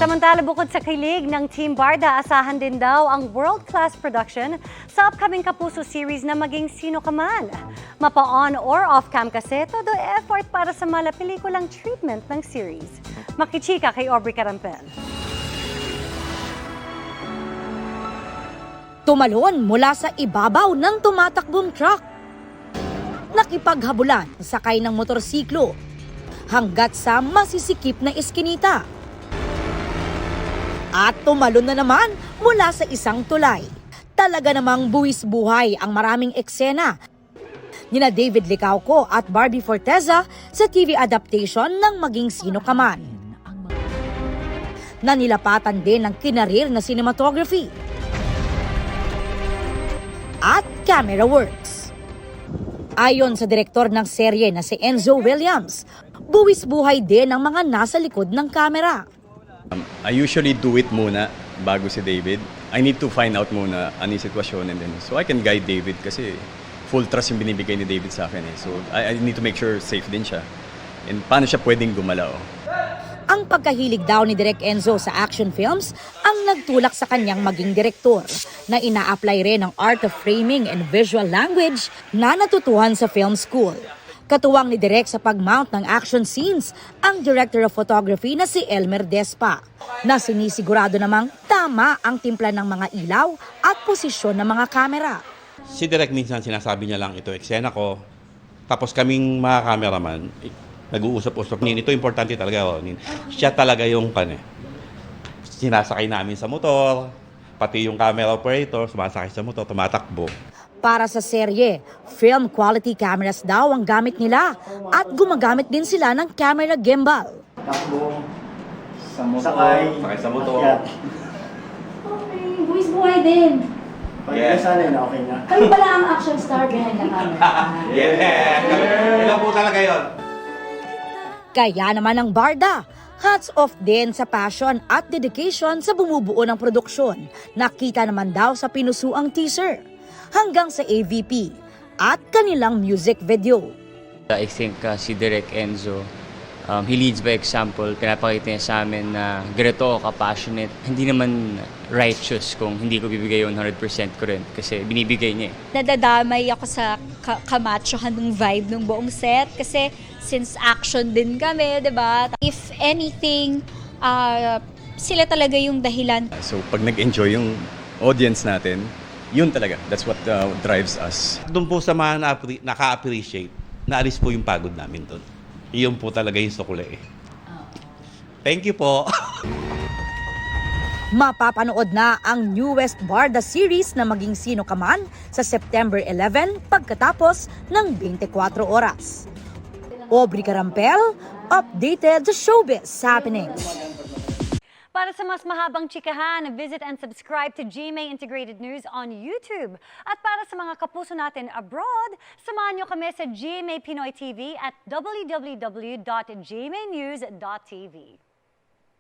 Samantala, bukod sa kilig ng Team Barda, asahan din daw ang world-class production sa upcoming Kapuso series na maging sino ka man. Mapa-on or off-cam kasi, todo effort para sa mala pelikulang treatment ng series. Makichika kay Aubrey Carampel. Tumalon mula sa ibabaw ng tumatakbong truck. Nakipaghabulan sakay ng motorsiklo hanggat sa masisikip na iskinita. At tumalon na naman mula sa isang tulay. Talaga namang buwis buhay ang maraming eksena nina David Licauco at Barbie Forteza sa TV adaptation ng Maging Sino Ka Man. Nanilapatan din ng kinarir na cinematography at camera works. Ayon sa direktor ng serye na si Enzo Williams, buwis buhay din ang mga nasa likod ng kamera. I usually do it muna bago si David. I need to find out muna ano yung sitwasyon and then so I can guide David kasi full trust yung binibigay ni David sa akin eh. So I need to make sure safe din siya. And paano siya pwedeng gumalaw. Ang pagkahilig daw ni Direk Enzo sa action films ang nagtulak sa kanyang maging direktor na ina-apply rin ang art of framing and visual language na natutuhan sa film school. Katuwang ni Direk sa pag-mount ng action scenes ang Director of Photography na si Elmer Despa na sinisigurado namang tama ang timpla ng mga ilaw at posisyon ng mga kamera. Si Direk minsan sinasabi niya lang ito eksena ko, tapos kaming mga cameraman nag-uusap-usap. Ito importante talaga. Siya talaga yung sinasakay namin sa motor, pati yung camera operator sumasakay sa motor, tumatakbo. Para sa serye, film quality cameras daw ang gamit nila at gumagamit din sila ng camera gimbal. Takbo, sa motor, sakay sa motor. Okay, buwis buhay din. Pag sana yun, okay na. Kayo pala ang action star behind the camera. Yeah! Ilan po talaga yun? Kaya naman ang Barda, hats off din sa passion at dedication sa bumubuo ng produksyon. Nakita naman daw sa pinusuang teaser hanggang sa AVP at kanilang music video. I think si Direk Enzo, he leads by example. Pinapakita niya sa amin na ganito ka-passionate. Hindi naman righteous kung hindi ko bibigay yung 100% ko rin kasi binibigay niya. Nadadamay ako sa kamachohan ng vibe ng buong set kasi since action din kami, di ba? If anything, sila talaga yung dahilan. So pag nag-enjoy yung audience natin, yun talaga. That's what drives us. Doon po sa mga naka-appreciate, naalis po yung pagod namin doon. Iyon po talaga yung sukuli. Thank you po. Mapapanood na ang newest Barda series na Maging Sino Ka Man sa September 11 pagkatapos ng 24 oras. Aubrey Carampel, updated sa showbiz happenings. Para sa mas mahabang chikahan, visit and subscribe to GMA Integrated News on YouTube. At para sa mga kapuso natin abroad, samahan nyo kami sa GMA Pinoy TV at www.gmanews.tv.